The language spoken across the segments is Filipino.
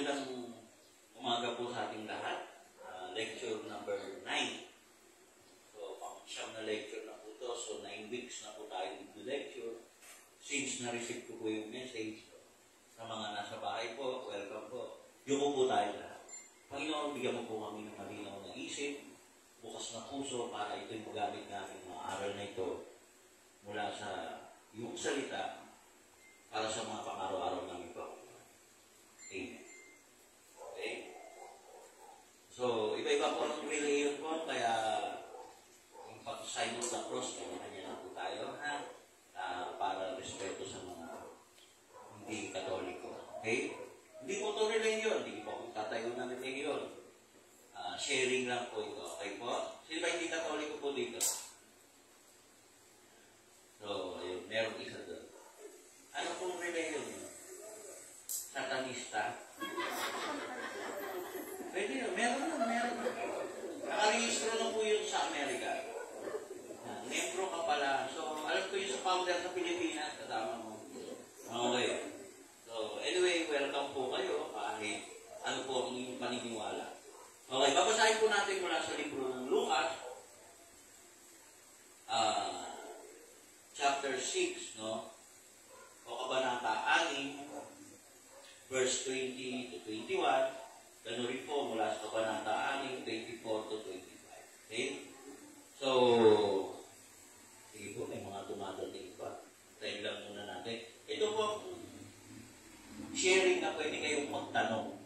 Magandang umaga po sa ating lahat. Lecture number 9. So, pang-siyam na lecture na po ito. So, 9 weeks na po tayo lecture. Since na-receive ko po yung message sa mga nasa bahay po, welcome po. Yuko po tayo lahat. Panginoon, bigyan mo po kami ng malinaw na isip, bukas na puso para ito'y magamit namin mga aral na ito mula sa iyong salita para sa mga pang-araw-araw namin po. Amen. Okay? So, iba-iba po ang religion po, kaya yung pag-sign of the cross, kanya-kanya na po tayo, ha? Para respeto sa mga hindi katoliko. Okay? Hindi po ito religion, hindi po akong tatayo ng religion. Sharing lang po ito. Okay po? Sino ba hindi katoliko po dito? So, ayun, meron isa doon. Ano pong religion yun? Satanista? Pwede yun. Meron na. Nakarehistro na po yun sa Amerika. Membro ka pala. So, alam ko yun sa founder sa Pilipinas. Kasama mo. Okay. So, anyway, welcome po kayo. Kahit ano po ang inyong paniniwala. Okay, babasahin po natin mula sa libro ng Lucas. Chapter 6, no? O kabanata 6, verse 20 to 21. Ganun rin po mula sa kabanata 6, 24 to 25. Okay? So, sige po, may mga tumatating pa. Tayo lang muna natin. Ito po, sharing na pwede kayong magtanong.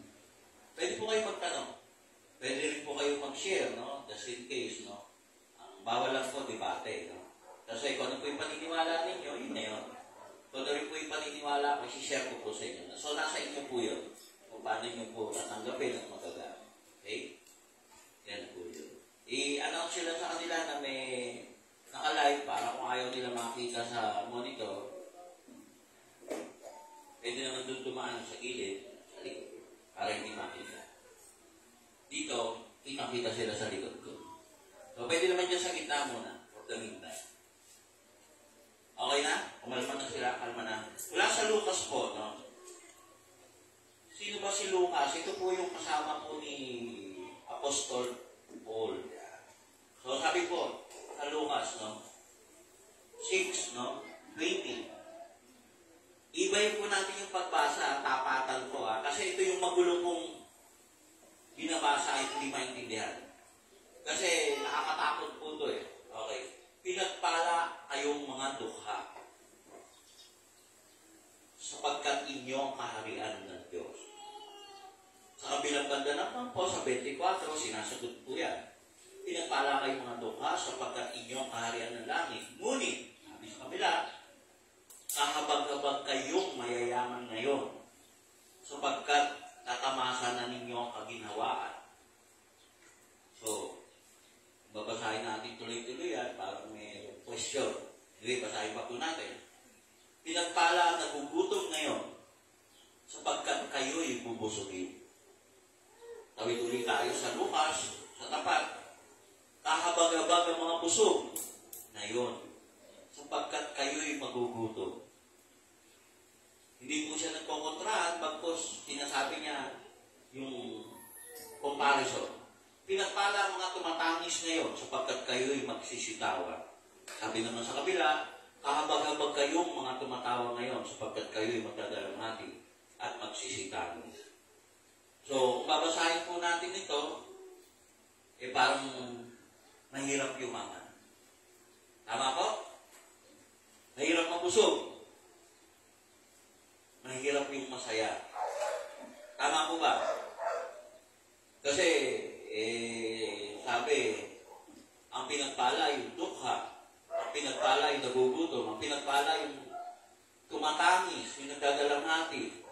Pwede po kayong magtanong. Pwede rin po kayong mag-share, no? Just in case, no? Ang bawal lang po, debate, no? Kasi kung ano po yung paniniwala ninyo, yun na yun. Kung ano rin po yung paniniwala, mag-share ko po sa inyo. So, nasa inyo po yun. Kung paano nyo po tatanggapin at magagamit. Okay? Yan po yun. I-announce sila sa kanila na may naka-live para kung ayaw nila makita sa monitor, pwede naman doon tumaan sa gilid, sa likod, para hindi makita. Dito, kitang-kita sila sa likod ko. So, pwede naman dyan sa gitna muna, for the meantime. Okay na? Kumalma na sila, kalma na. Wala sa Lucas po, no? Sino ba si Lucas? Ito po yung kasama po ni Apostol Paul. So, sabi po, sa Lucas, no? 6, no? 20. Ibayin po natin yung pagbasa, tapatan ko, ha? Kasi ito yung magulo kong binabasa ay hindi maintindihan. Kasi nakakatakot po ito, eh. Okay. Pinagpala kayong mga dukha sapagkat inyong kaharian ng Diyos. Sa kabilang banda naman po, sa 24, sinasagot po yan. Pinagpala kayong mga dukha sapagkat inyong kaharian ng langit. Ngunit, sabi sa kabila, kahabag-habag kayong mayayaman ngayon sapagkat tatamasan na ninyo ang kaginhawaan. So, babasahin natin tuloy-tuloy yan para may question. Hindi, basahin pa po natin. Pinagpala at nagugutom ngayon sapagkat kayo'y bubusugin. Tawid-ulit tayo sa Lucas, sa tapat. Kahabag-habag ang mga busog ngayon sapagkat kayo'y magugutom. Hindi po siya nagkokontrahan, bagkos sinasabi niya yung comparison. Pinagpala ang mga tumatangis ngayon sapagkat kayo'y magsisitawan. Sabi naman sa kabila, kahabag-habag kayong mga tumatawa ngayon sapagkat kayo'y magdadalamhati at magsisitawan. So, kung babasahin po natin ito, parang mahirap yumaman. Tama po? Mahirap mabusog. Mahirap yung masaya. Tama po ba? Kasi, sabi, ang pinagpala yung dukha, ang pinagpala yung nagugutom, ang pinagpala yung tumatangis, yung nagdadalamhati.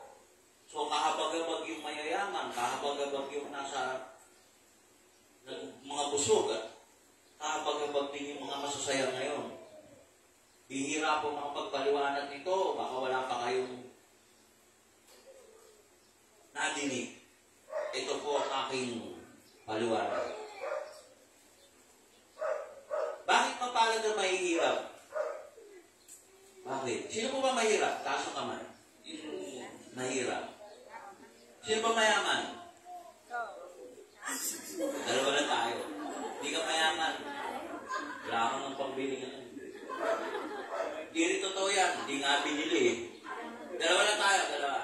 So, kahabag-habag yung mayayaman, kahabag-habag yung nasa mga busog, at kahabag-habag din yung mga masasaya ngayon. Bihira po mga pagpaliwanag nito, baka wala pa kayong nadinig. Ito po ang aking paliwanag. Bakit mapalad na mahihirap? Bakit? Sino po ba mahirap? Taas ang kamay. Mahirap. Sino ba mayaman? Dalawa lang tayo. Hindi ka mayaman. Wala kang ng pambili nga. Hindi rin totoo yan. Hindi nga binili eh. Dalawa lang tayo, dalawa.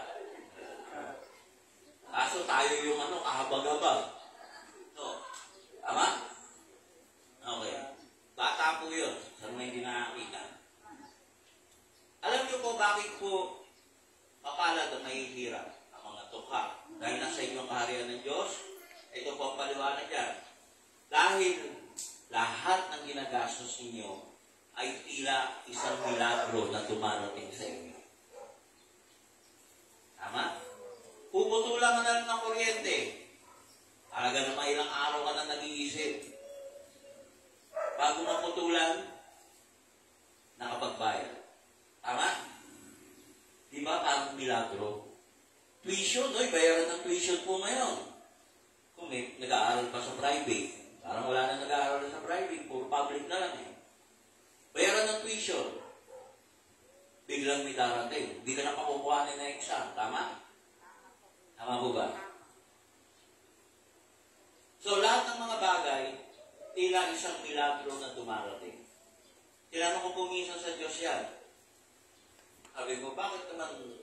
Kaso tayo yung kahabag-habag. So, tama? Okay. Bata po yun. Sa mga hindi nakakita. Alam niyo po bakit po mapalad ang mahihirap ang mga tukha? Dahil nasa inyong kaharian ng Diyos, ito po ang paliwanag yan. Dahil lahat ng ginagastos ninyo ay tila isang milagro na dumarating sa inyo. Tama? Puputulan ka na lang ng kuryente. Talaga naman ilang araw ka na nag-iisip. Bago maputulan, nakapagbayad. Tama? Di ba parang milagro? Tuition, bayaran ng tuition po ngayon. Kung may nag-aaral pa sa private, parang wala na nag-aaral sa private, puro public na lang eh. Bayaran ng tuition. Biglang may darating. Hindi ka na pakukuhanin na exam. Tama? Tama po ba? So, lahat ng mga bagay, tila isang milagro na dumarating. Tinanong ko po minsan sa Diyos yan. Sabi ko, bakit naman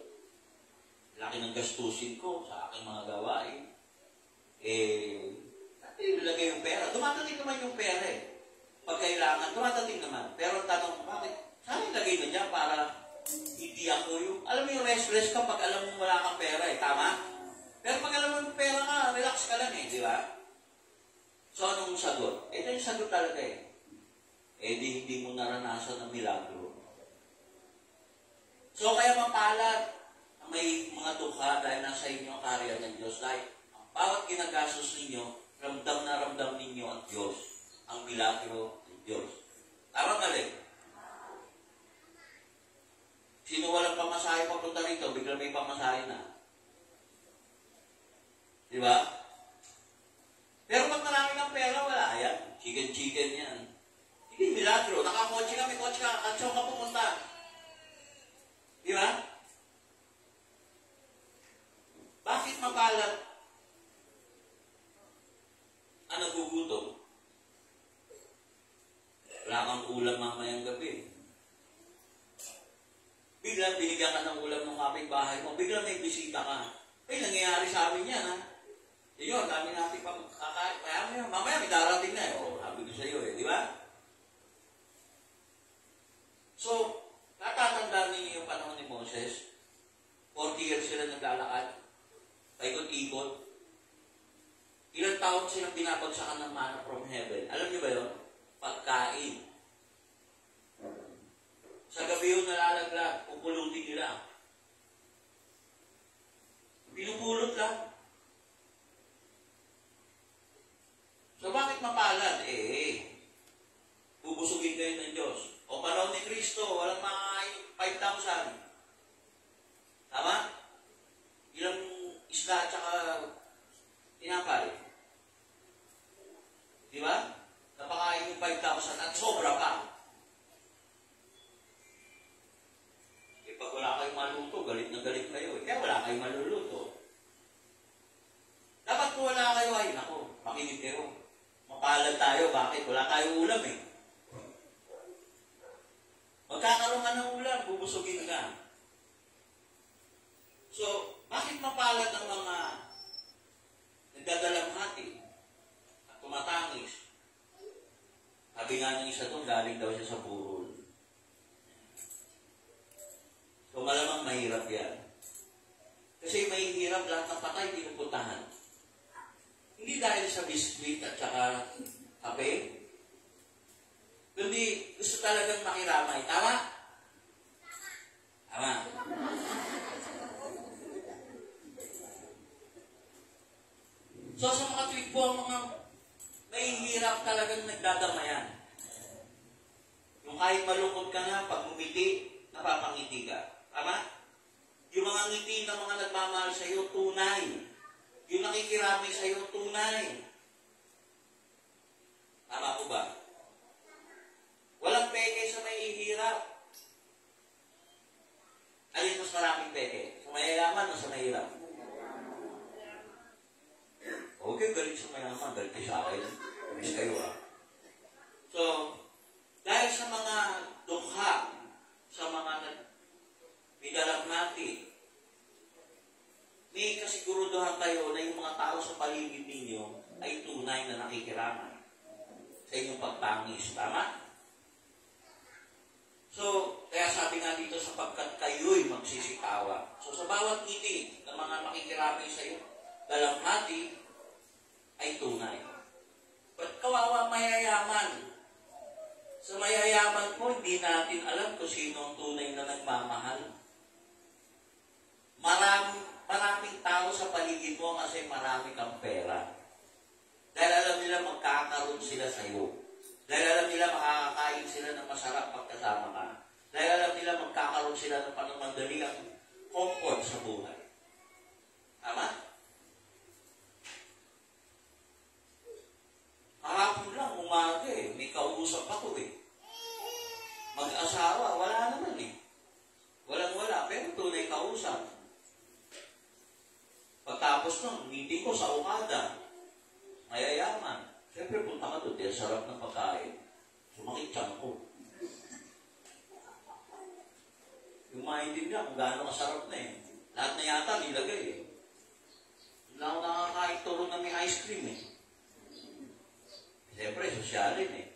laki ng gastusin ko sa aking mga gawain? Ilagay yung pera. Dumatating naman yung pera eh. Pag kailangan, dumatating naman. Pero tanong ko, bakit? Saan ilagay na dyan para hindi ako yung... Alam mo yung restless ka pag alam mo wala kang pera eh. Tama? Pero pag alam mo yung pera ka, relax ka lang eh. Di ba? So, anong sagot? Ito yung sagot talaga eh. Hindi mo naranasan ng milagro. So, kaya mapalad ang may mga tukha dahil nasa inyo ang kaharian ng Diyos. Dahil ang bawat ginagastos ninyo, ramdam na ramdam ninyo ang Diyos. Ang milagro ng Diyos. Tama mali? Sino walang pamasahe papunta rito, bigla may pamasahe na. Di ba? Pero pag marami ng pera, wala yan. Chicken yan. Hindi milagro. Nakakotse ka, may kotse ka, kansyon ka pumunta. Di ba? Bakit mapalad ang nagugutom? Wala kang ulam mamayang gabi. Biglang binigyan ka ng ulam ng kapitbahay mo, biglang may bisita ka. Nangyayari sa amin yan, ha? Yun, dami natin pang kakain. Mamaya may darating na eh. Sabi ko sa iyo eh, di ba? So, natatandaan ninyo yung panahon ni Moses. 40 years sila naglalakad. Paikot-ikot. Ilang taon silang binabagsakan ng manna from heaven. Alam niyo ba yun? Pagkain. Sa gabi yung nalalaglag, pupulutin nila. Pinupulot lang. So, bakit mapalad? Bubusugin kayo ng Diyos. O panahon ni Kristo, walang mga 5,000. Tama? Ilang isla at saka tinapay. Di ba? Napakain yung 5,000 at sobra pa. Pag wala kayong maluto, galit na galit kayo. Kaya wala kayong maluluto. Dapat kung wala kayo, ay naku, makinig kayo. Mapalad tayo. Bakit? Wala tayong ulam eh. Magkakaroon ka ng ulam, bubusugin ka. So, bakit mapalad ang mga nagdadalamhati at tumatangis? Sabi nga ng isa doon, galing daw siya sa burol. So, malamang mahirap yan. Kasi mahihirap lahat ng patay, pinupuntahan. Hindi dahil sa biskwit at saka kape, kundi gusto talagang makiramay. Tama? Tama. So, sa mga tweet po, ang mga mahihirap talagang nagdadamayan. Yung kahit malungkot ka nga, pag umiti, napapangiti ka. Tama? Yung mga ngiti ng mga nagmamahal sa iyo, tunay. Yung nakikiramay sa iyo, tunay. Tama po ba? Walang peke sa may hirap. Alin mas maraming peke? Sa mayayaman o sa mahirap? kayo galit sa mayaman, galit kayo sa akin. Miss kayo So, dahil sa mga dukha, sa mga nidalamhati, may kasiguruduhan kayo na yung mga tao sa paligid ninyo ay tunay na nakikiramay sa inyong pagtangis. Tama? So, kaya sabi nga dito, sapagkat kayo'y magsisikawa. So, sa bawat ngiti ng mga makikiramay sa iyo, dalamhati ay tunay. Ba't kawawa mayayaman? Sa mayayaman po, hindi natin alam kung sino ang tunay na nagmamahal. Maraming tao sa paligid mo kasi marami kang pera. Dahil alam nila magkakaroon sila sa iyo. Dahil alam nila makakakain sila ng masarap pagkasama ka. Dahil alam nila magkakaroon sila ng panamandaliang comfort sa buhay. Tama? Kahapon lang, umaga may kausap ako Mag-asawa, wala naman Walang-wala, pero tunay kausap. Pagtapos ng meeting ko sa Okada, mayayaman. Siyempre, punta ka doon, dahil sarap ng pagkain. Sumakit tiyan ko. Yung maintindihan kung gaano kasarap na Lahat na yata nilagay Hindi ako nakakain turo na may ice cream Siyempre, sosyalin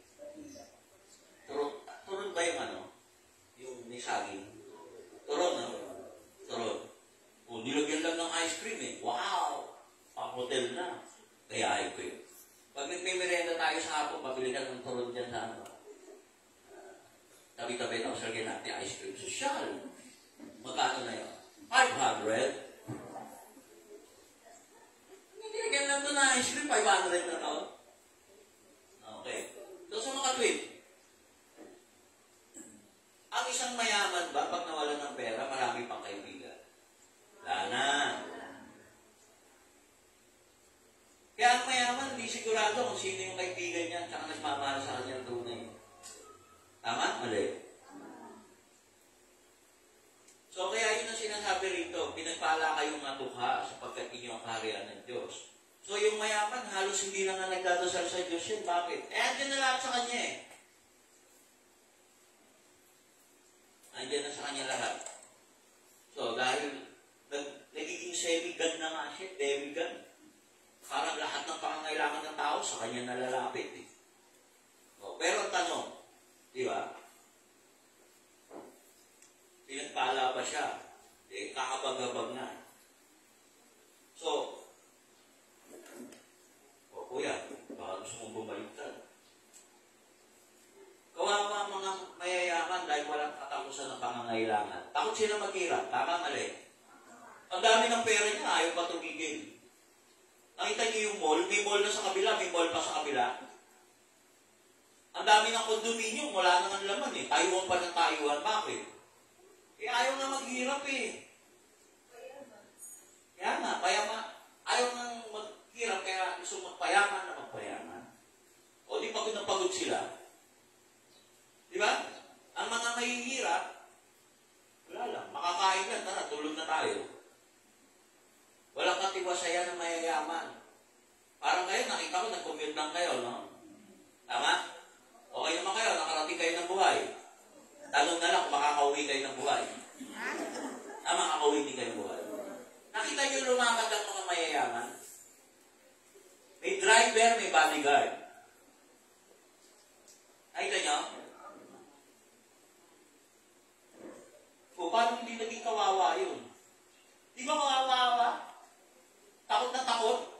Turon ba yung yung may saging? Turon, Turon. Nilagyan lang ng ice cream Wow! Pang-hotel na. Kayahin ko Pag may merenda tayo sa hapon, pabili ka ng turon dyan sa tabi-tabi na usalagyan natin ice cream. Sosyal. Magkano na yun? 500. Nilagyan lang ito na ice cream, 500 na to. Okay. So sa mga tweet, ang isang mayaman ba, pag nawalan ng pera, marami pang kaibigan? Wala na. Kaya ang mayaman, hindi sigurado kung sino yung kaibigan niya at nagmamahal sa kanya ng tunay. Tama? Mali. So, kaya yun ang sinasabi rito, pinagpala kayong matukha sapagkat inyo ang kaharian ng Diyos. So, yung mayaman, halos hindi na nga nagdadasal sa Diyos yun. Bakit? Andyan na lahat sa kanya Andyan na sa kanya lahat. So, dahil nagiging semi-God na nga siya, demigod. Parang lahat ng pangangailangan ng tao sa kanya nalalapit pero ang tanong, di ba? Pinagpala pa siya. Kakabag-abag na. So, kuya, baka gusto mong bumaliktad. Kawawa mga mayayaman dahil walang katapusan ng pangangailangan. Takot sila maghirap. Tama, mali. Ang dami ng pera niya, ayaw pa tumigil. Nakita niyo yung mall, may mall na sa kabila, may mall pa sa kabila. Ang dami ng condominium, wala na ng laman Taiwan pa ng Taiwan. Bakit? Ayaw na maghirap Kaya nga, ayaw nang maghirap, kaya gusto magpayaman na magpayaman. O di pagod na pagod sila. Di ba? Ang mga mahihirap, wala lang, makakain lang, tara, tulog na tayo. Walang katiwasayan ng mayayaman. Parang kayo, nakita ko, nag-commute lang kayo, no? Tama? Okay naman kayo, nakarating kayo ng buhay. Tanong na lang kung makakauwi kayo ng buhay. Makakauwi din kayo ng buhay. Nakita nyo lumakad ang mga mayayaman? May driver, may bodyguard. Nakita nyo? O, paano hindi naging kawawa yun? Di ba kawawa? Takot na takot.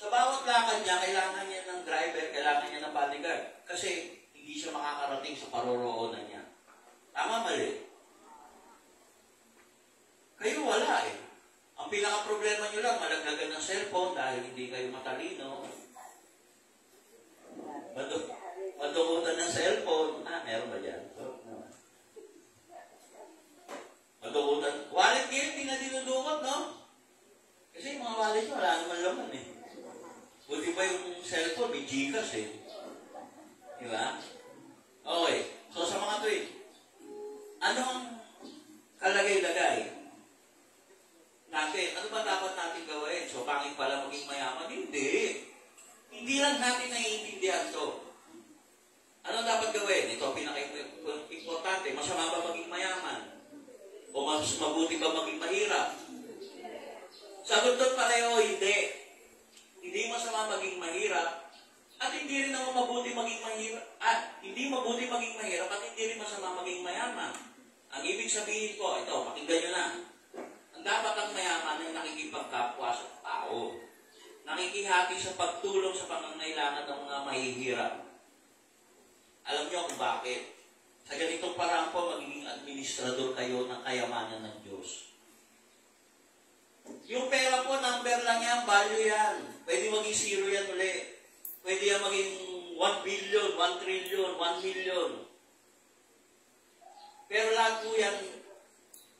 Sa bawat lakad niya, kailangan niya ng driver, kailangan niya ng bodyguard. Kasi hindi siya makakarating sa paroroonan niya. Tama, mali? Kayo wala Ang pinaka-problema nyo lang, malaglagan ng cellphone dahil hindi kayo matalino. Madukutan ng cellphone. Meron ba dyan? Madukutan. Wallet kayo, hindi na dinudukot, no? Kasi yung mga wallet nyo, wala naman laman Buti pa yung cellphone, may Gcash Diba? Okay. So, sa mga tweet, ano ang kalagay-lagay natin? Ano ba dapat natin gawin? So, pangit pala maging mayaman. Hindi lang natin naiintindihan to. Ano dapat gawin? Ito ang pinaka-importante. Masama ba maging mayaman? O mas mabuti ba maging mahirap? Sagot doon pareho, hindi. Hindi masama maging mahirap at hindi rin naman mabuti maging mahirap. Hindi mabuti maging mahirap at hindi rin masama maging mayaman. Ang ibig sabihin ko, ito, pakinggan nyo na. Ang dapat ang mayaman ay nakikipagkapwa sa tao. Nakikihati sa pagtulong sa pangangailangan ng mga mahihirap. Alam niyo kung bakit? Sa ganitong parang po, magiging administrador kayo ng kayamanan ng Diyos. Yung pera po, number lang yan, value yan. Pwede maging zero yan ulit. Pwede yan maging 1 billion, 1 trillion, 1 million. Pero lahat po yan,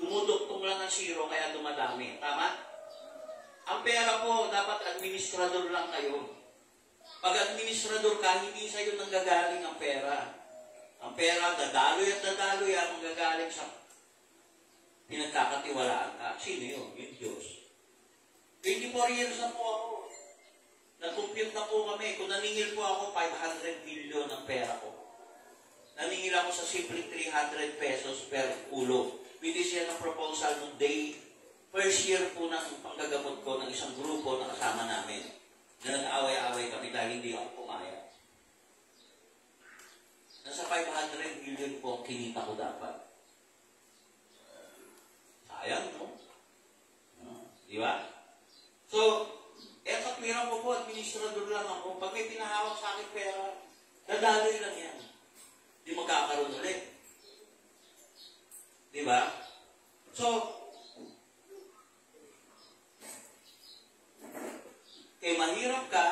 dumuduktong lang ng zero, kaya dumadami. Tama? Ang pera po, dapat administrador lang kayo. Pag administrador ka, hindi sa'yo nanggagaling ang pera. Ang pera, dadaloy at dadaloy ang manggagaling sa pinagkakatiwalaan ka. Sino yun? Yung Diyos. 24 years na po ako. Nag-compute na po kami. Kung naningil po ako, 500 million ang pera ko. Naningil ako sa simple 300 pesos per ulo. Pwede siya ng proposal nung day, first year po ng panggagamot ko ng isang grupo na kasama namin. Na nag-away-away kami dahil hindi ako pumaya. Nasa 500 million po kinita ko dapat. Sayang, no? Di ba? So, katwiran ko po, administrador lang ako. Pag may pinahawak sa akin pera, dadaloy lang yan. Di magkakaroon ulit. Di ba? So, kay mahirap ka,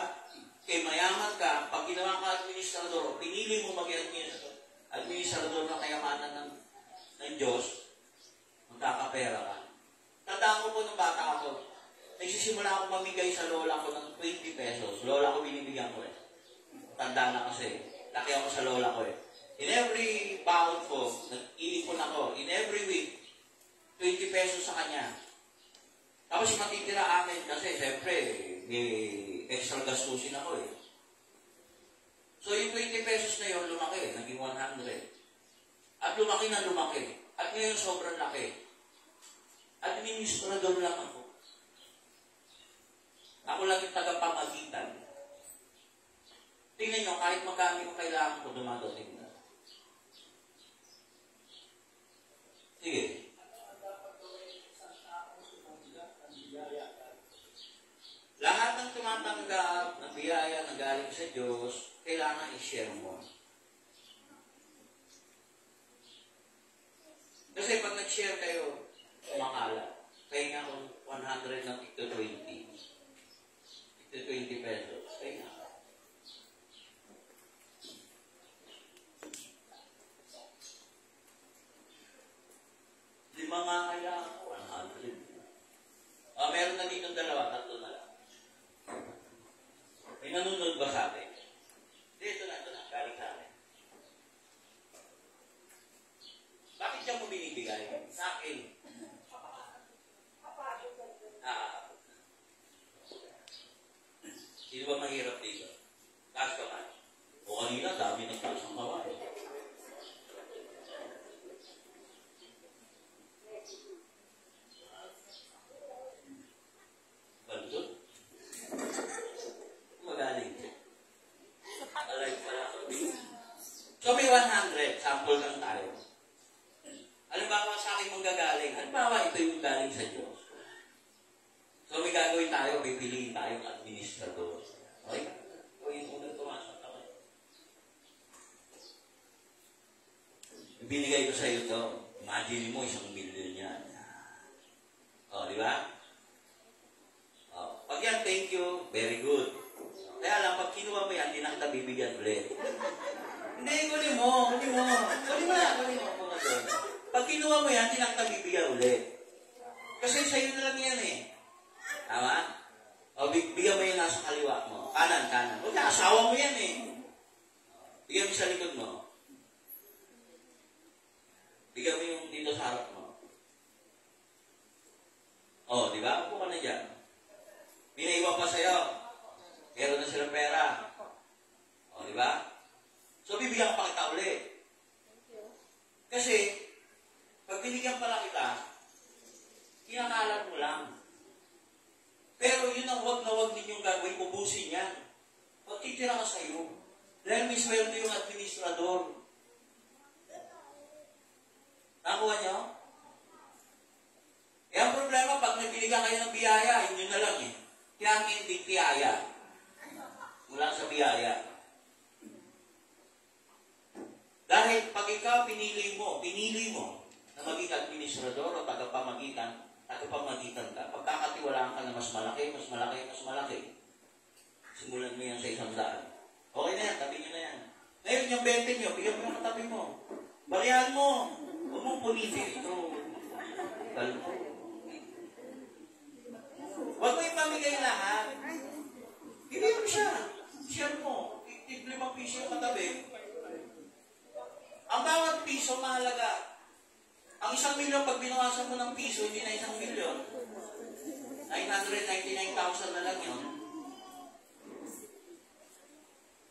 kay mayaman ka, pag ginawa ka administrador, pinili mo maging administrador ng kayamanan ng Diyos, magkakapera ka. Tandaan ko po nung bata ako, nagsisimula ako mamigay sa lola ko ng 20 pesos. Lola ko binibigyan ko eh. Tanda na kasi. Laki ako sa lola ko eh. In every pound ko, nag-iipon ako. In every week, 20 pesos sa kanya. Tapos matitira akin kasi, siyempre, may extra gastusin ako eh. So, yung 20 pesos na yun, lumaki. Naging 100. At lumaki na lumaki. At ngayon, sobrang laki. Administrador lang ako. Ako lang yung tagapamagitan. Tingnan nyo, kahit magkano yung kailangan ko, dumadating na. Sige. Lahat ng tumatanggap ng biyaya na galing sa Diyos, kailangan i-share mo. Kasi pag nag-share kayo, kumakalat. Kaya nga kung 100 ng ito 20. Ito 20 pesos. Kaya nga. Lima nga kailangan ko, 100. Meron na dito dalawa, tatlo na lang. May nanunod ba sa atin? Ito na, galing sa atin. Bakit siya mo binibigay? Sa akin. Sino ba mahirap dito? Taas ka man. O kanina, dami ng taas ang kawai. Baldun? Magaling. Alive pala ako. So may 100. Sample lang tayo. Halimbawa sa akin manggagaling. Halimbawa ito yung galing sa Diyos. So may gagawin tayo, pipiliin tayong administrador. Okay? O yung unang tumasok naman. Binigay ko sa iyo ito. Imagine mo, 1 million yan. O, di ba? O, pag yan, thank you, very good. Kaya lang, pag kinuha mo yan, hindi na kita bibigyan ulit. Hindi, kunin mo. Kunin mo na. Pag kinuha mo yan, hindi na kita bibigyan ulit. Kasi sa'yo na lang yan eh. Tama? O, bigyan mo yung nasa kaliwa mo. Kanan. Huwag na, asawa mo yan eh. Bigyan mo sa likod mo. Bigyan mo yung dito sa harap mo. O, di ba? Upo ka na dyan. Binaiwan pa sa'yo. Meron na silang pera. bibigyan pa kita ulit. Kasi, pag binigyan pala kita, kinakalat mo lang. Pero yun ang huwag na huwag ninyong gagawin, ubusin yan. Pag titira ka sa'yo, dahil may sweldo yung administrador. Nakuha niyo? Eh, ang problema, pag nabinigyan kayo ng biyaya, yun na lang eh. Kaya ang hindi biyaya. Mula sa biyaya. Dahil pag ikaw pinili mo na maging administrador o tagapamagitan ka, pagkakatiwalaan ka na mas malaki, simulan mo yan sa 100. Okay na yan, tabi nyo na yan. Ngayon yung 20 nyo, bigyan mo yung katabi mo. Barihan mo. Huwag mong punitin ito. Huwag mo ipamigay lahat. Bigyan mo siya. Share mo. 5 piso yung katabi. Ang bawat piso mahalaga. Ang 1 milyon, pag binawasan mo ng piso, hindi na 1 milyon. 999,000 na lang yun.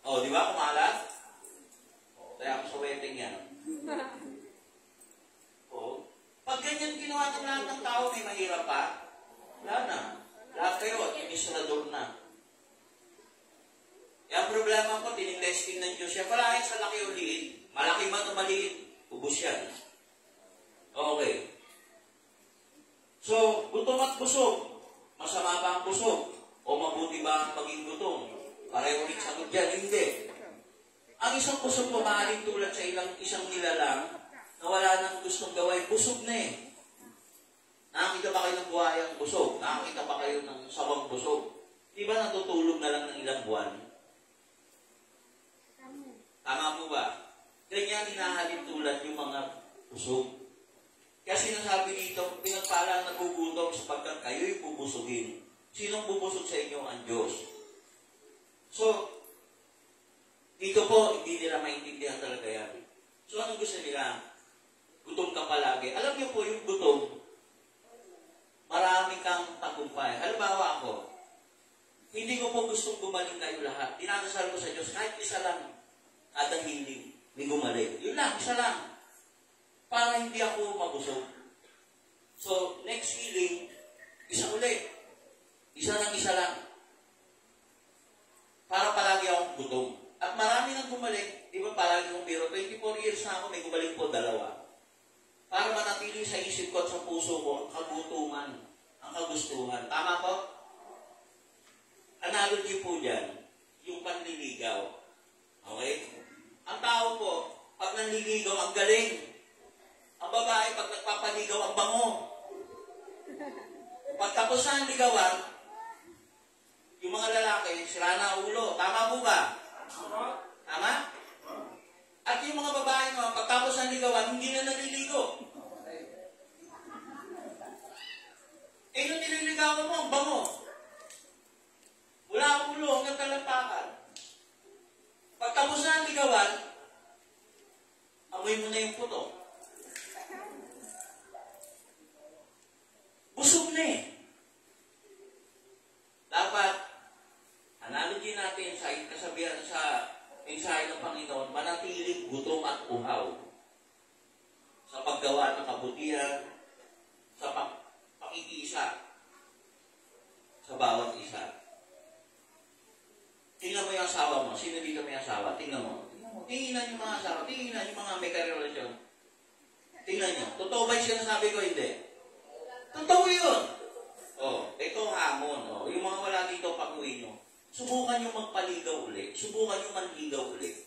O, di ba? Kumalat? O, kaya ako sa wedding yan. O, pag ganyan ginawa ng lahat ng tao, may mahirap pa. Wala na. Lahat kayo, administrador na. Yung problema ko, tinitesting ng Diyos yan. Palagi sa laki o liit. Malaki man o maliit, ubus yan. Okay. So, gutom at busog. Masama ba ang busog? O mabuti ba ang maging gutom? Pareho rin sagot dyan, hindi. Ang isang busog po, maaaring tulad sa isang nilalang na wala nang gustong gawin, busog na eh. Nakakita ba kayo ng buhayang busog? Nakakita ba kayo ng sawang busog? Di ba natutulog na lang ng ilang buwan? Tama po ba? Ganyan hinahalin tulad yung mga busog. Kaya sinasabi dito, pinagpala ang nagugutom sapagkat kayo'y bubusugin. Sinong bubusog sa inyo? Ang Diyos. So, dito po, hindi nila maintindihan talaga yan. So, anong gusto nila? Gutom ka palagi. Alam niyo po, yung gutom, marami kang tagumpay. Halimbawa ako, hindi ko po gustong gumaling kayo lahat. Dinadasal ko sa Diyos, kahit isa lang, kada healing, may gumaling. Yun lang, isa lang. Para hindi ako mabusog. So, next healing, isa ulit. Isa lang. Para palagi akong gutom. At marami nang gumaling, di ba palagi kong biro, 24 years na ako, may gumaling po 2. Para manatili sa isip ko at sa puso ko, ang kagutuman, ang kagustuhan. Tama po? Analogy po dyan, yung panliligaw. Okay? Ang tao po, pag nanliligaw, ang galing. Ang babae, pag nagpapaligaw, ang bango. Pag tapos na ang ligawan, yung mga lalaki, sira na ulo. Tama po ba? Tama? At yung mga babae naman, pagtapos ng ligawan, hindi na naliligo. Eh, yung nililigawan mo, ang bango. Wala ang ulo hanggang talampakan. Pagtapos na ang ligawan, amoy mo na yung puto. Busog na eh. Dapat, analogy natin sa kasabihan sa mensahe ng Panginoon, manatiling gutom at uhaw sa paggawa ng kabutihan, sa pakikisa sa bawat isa. Tingnan mo yung asawa mo. Sino dito may asawa? Tingnan mo. Tingnan yung mga asawa. Tingnan yung mga may karelasyon. Tingnan nyo. Totoo ba yung sinasabi ko? Hindi. Totoo yun. Ito hamon. Yung mga wala dito pag-uwi nyo. Subukan nyo magpaligaw ulit. Subukan nyo manligaw ulit.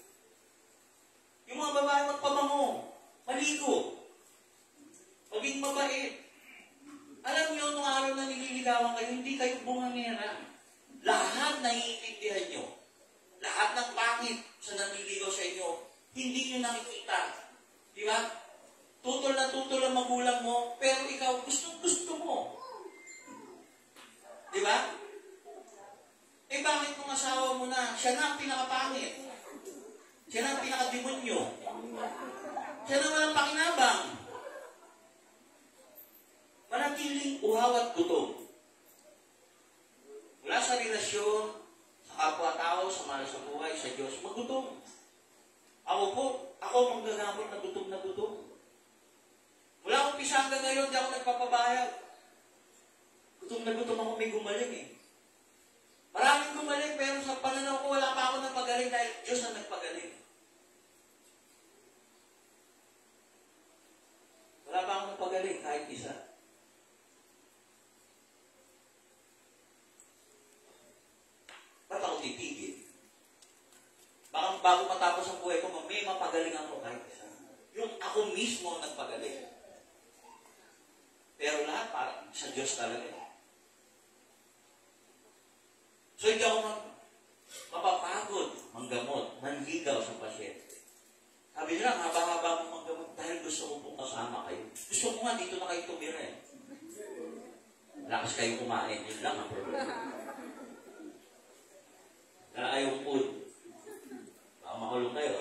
Yung mga babae magpabango. Maligo. Maging mabait. Alam nyo, nung araw na nililigawan kayo, hindi kayo bungangera. Lahat naiintindihan nyo. Lahat ng pangit sa nanliligaw sa inyo, hindi nyo nakikita. Di ba? Tutol na tutol ang magulang mo, pero ikaw gusto mo. Di ba? Eh bakit kung asawa mo na, siya na ang pinakapangit. Siya na ang pinakademonyo. Siya na walang pakinabang. Manatiling uhaw at gutom. Mula sa relasyon, sa kapwa-tao, sa mahal sa buhay, sa Diyos, magutom. Ako po, manggagamot na gutom na gutom. Mula umpisa hanggang ngayon, di ako nagpapabayad. Gutom na gutom ako, may gumaling eh. Maraming gumaling, pero sa pananaw ko, wala pa ako nagpagaling dahil Diyos na nagpagaling. Wala pa ako nagpagaling kahit isa. Ba't ako titigil? Baka bago matapos ang buhay ko, may mapagaling ako kahit isa. Yung ako mismo ang nagpagaling. Pero lahat para sa Diyos talaga. So hindi ako mapapagod, manggamot, manligaw sa pasyente. Sabi nila, haba-haba mo manggamot dahil gusto ko pong kasama kayo. Gusto ko nga dito na kayo tumira eh. Lakas kayo kumain, yun lang ang problema. Wala kayong food. Baka makulong kayo.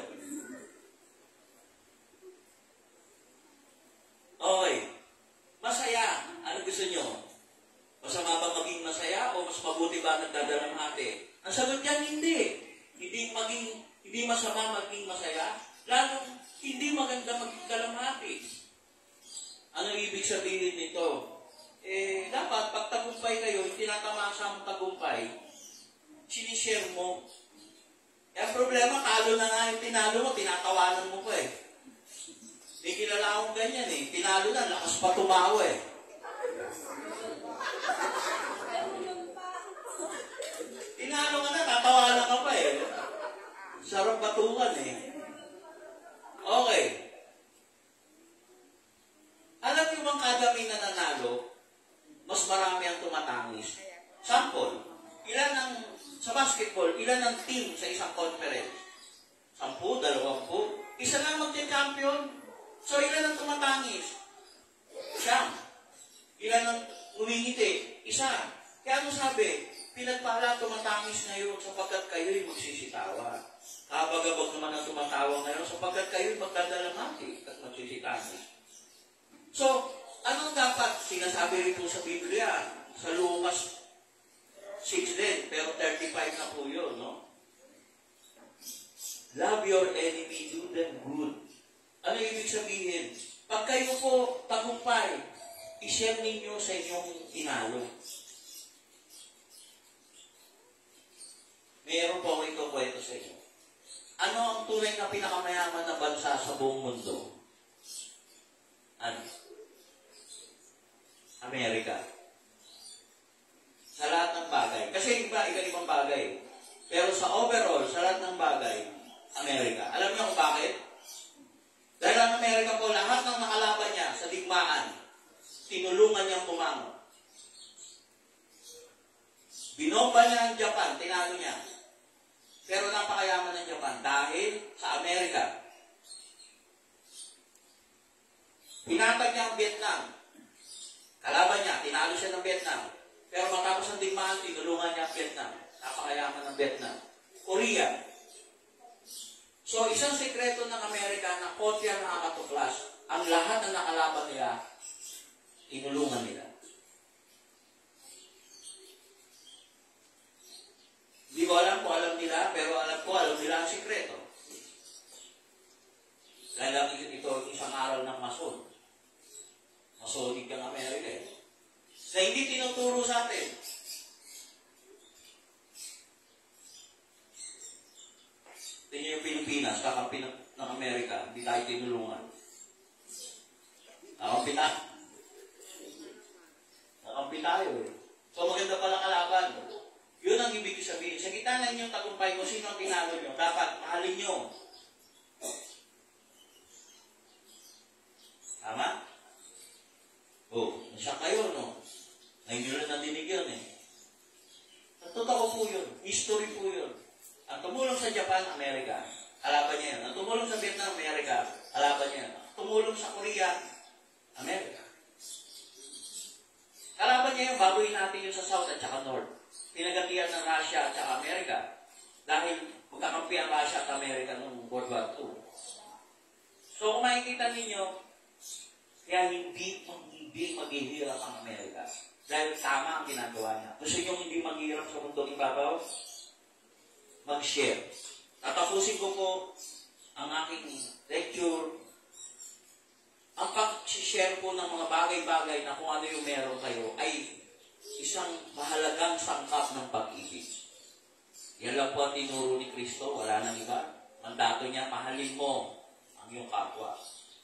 Okay. Masaya. Ano gusto nyo? Masama ba maging masaya o mas mabuti ba nagdadalamhati? Ang sagot niyan, hindi. Hindi masama maging masaya. Lalo, hindi maganda maging dalamhati. Ano ibig sabihin nito? Dapat pag tagumpay kayo, tinatamasa ang tagumpay, sinishare mo. Ang problema, talo na nga yung tinalo mo, tinatawanan mo pa eh. May kilala akong ganyan eh. Tinalo na, lakas pa tumawa eh. Tinalo ka na, tatawanan ka pa eh. Sarap batukan eh. Okay. Alam niyo bang kada may nananalo, mas marami ang tumatangis? Sample, sa basketball, ilan ang team sa isang conference? 10, 20, isa lang magte-champion. So, ilan ang tumatangis? Siyam. Ilan ang umingiti? Isa. Kaya ano sabi? Pinagpala tumatangis ngayon sapagkat kayo'y magsisitawa. Kabagabag naman ang tumatawa ngayon sapagkat kayo'y magdadalamhati at magsisitangis. So, anong dapat sinasabi rin po sa Biblia? Sa Lucas 6 din, pero 35 na po yun, no? Love your enemy, do them good. Ano ibig sabihin? Pag kayo po tagumpay, i-share ninyo sa inyong tinalo. Meron po ako ito kwento sa inyo. Ano ang tunay na pinakamayaman na bansa sa buong mundo? Ano? Amerika. Sa lahat ng bagay. Kasi iba-ibang bagay. Pero sa overall, sa lahat ng bagay, Amerika. Alam niyo kung bakit? Dahil ang Amerika po, lahat ng nakalaban niya sa digmaan, tinulungan niyang pumango. Binomba niya ang Japan, tinalo niya. Pero napakayaman ng Japan dahil sa Amerika. Pinatag niya ang Vietnam. Kalaban niya, tinalo siya ng Vietnam. Pero matapos ang digmaan, tinulungan niya ang Vietnam. Napakayaman ng Vietnam. Korea. So, isang sekreto ng Amerika na konti ang nakakatuklas, ang lahat na nakalaban nila, tinulungan nila. Hindi ko alam kung alam nila, pero alam nila ang sekreto. Dahil lang ito isang aral ng mason. Masonig ang Amerika eh. Na hindi tinuturo sa atin. Tingnan yung Pilipinas, kakampi ng Amerika, hindi tayo tinulungan. Nakampi tayo eh. So maganda pala kalaban. Yun ang ibig sabihin. Sa gitna na inyong tagumpay kung sino ang pinalo nyo, dapat mahalin nyo. Tama? Nasya kayo, no? Ngayon nyo rin nadinig yun eh. Totoo po yun. History po yun. Ang tumulong sa Japan, Amerika, kalaban niya yan. Ang tumulong sa Vietnam, Amerika, kalaban niya yan. Ang tumulong sa Korea, Amerika. Kalaban niya yung baguhin natin yung sa South at saka North. Pinagatian ng Russia at saka Amerika. Dahil magkakampi ang Russia at Amerika noong World War II. So kung makikita ninyo, kaya hindi maghihirap ang Amerika. Dahil tama ang ginagawa niya. Gusto nyo hindi maghihirap sa mundong ibabaw? Mag-share. Tatapusin ko po ang aking lecture, ang pag-share po ng mga bagay-bagay na kung ano yung meron kayo ay isang mahalagang sangkap ng pag-ibig. Yan lang po ang tinuro ni Kristo, wala nang iba. Mandato niya, mahalin mo ang iyong kapwa.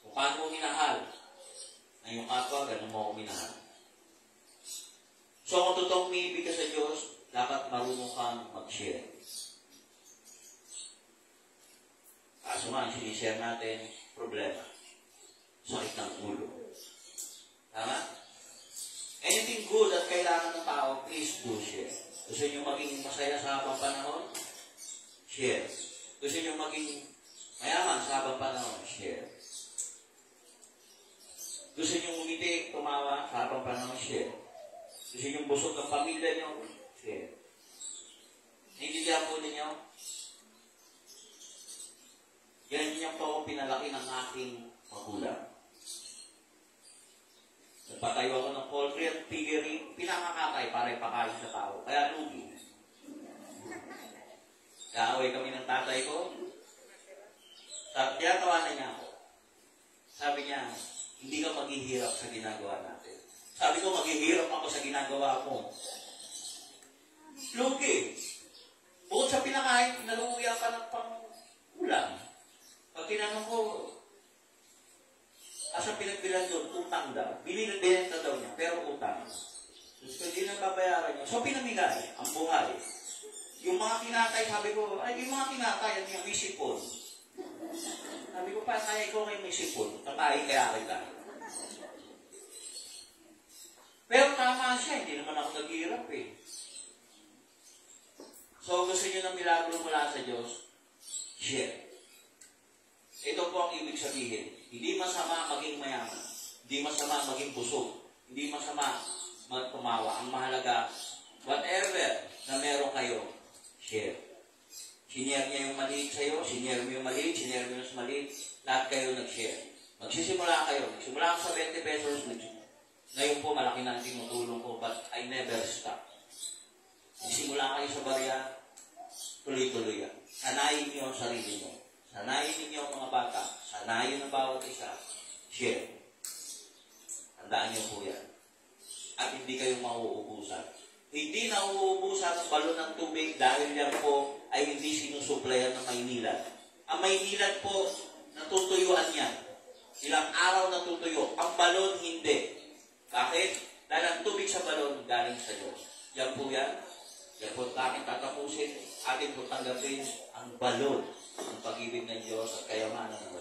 Kung paano mo minahal ang iyong kapwa, ganun mo ako minahal. So kung totoong umiibig ka sa Diyos, dapat marunong kang mag-share. Kaso nga, sinishare natin, problema. Sakit ng ulo. Tama? Anything good at kailangan ng tao, please do share. Gusto nyo maging masaya sa habang panahon? Share. Gusto nyo maging mayaman sa habang panahon? Share. Gusto nyo umiti, tumawa sa habang panahon? Share. Gusto nyo busog ang pamilya nyo? Share. Naiintindihan po ninyo? Yan yung po ako pinalaki ng aking magulang. Nagpatayo ako ng poultry at piggery, pinakakatay para ipakain sa tao. Kaya lugi. Kaaway kami ng tatay ko. Kaya tawanan niya ako. Sabi niya, hindi ka maghihirap sa ginagawa natin. Sabi ko, maghihirap ako sa ginagawa ko. Lugi. Bukod sa pinakain, naluya ka ng pang-ulam. Pag tinanong ko, asa pinagbilan doon, utang daw. Binenta daw niya, pero utang. Tapos hindi nang babayaran niya. So pinamigay, ang buhay. Yung mga kinatay, sabi ko, ay, yung mga kinatay, yan yung may sipon. Sabi ko, pa, kaya ikaw kayo may sipon. Katayin kaya kita. Pero tama siya, hindi naman ako naghihirap eh. So gusto niyo ng milagro mula sa Diyos, share. Ito po ang ibig sabihin. Hindi masama maging mayaman. Hindi masama maging busog. Hindi masama magtumawa. Ang mahalaga, whatever na meron kayo, share. Sinare niya yung maliit sa'yo, sinare mo yung maliit, sinare mo yung maliit, lahat kayo nag-share. Magsisimula kayo. Nagsimula ako sa 20 pesos. Ngayon po, malaki na ang tinutulong ko, but I never stop. Nagsimula kayo sa barya, tuloy-tuloy yan. Sanayin niyo ang sarili niyo. Sanayin ninyo ang mga bata. Sanayin ang bawat isa. Share. Tandaan niyo po yan. At hindi kayo mauubusan. Hindi na uubusan ang balon ng tubig dahil yan po ay hindi sinusuplayan ng Maynilad. Ang Maynilad po, natutuyuan yan. Ilang araw natutuyo. Ang balon, hindi. Bakit? Dahil ang tubig sa balon galing sa Diyos. Yan po yan. Yan po ating tatapusin. Ating po tanggapin ang balon ng pag-ibig ng Diyos at kayamanan ng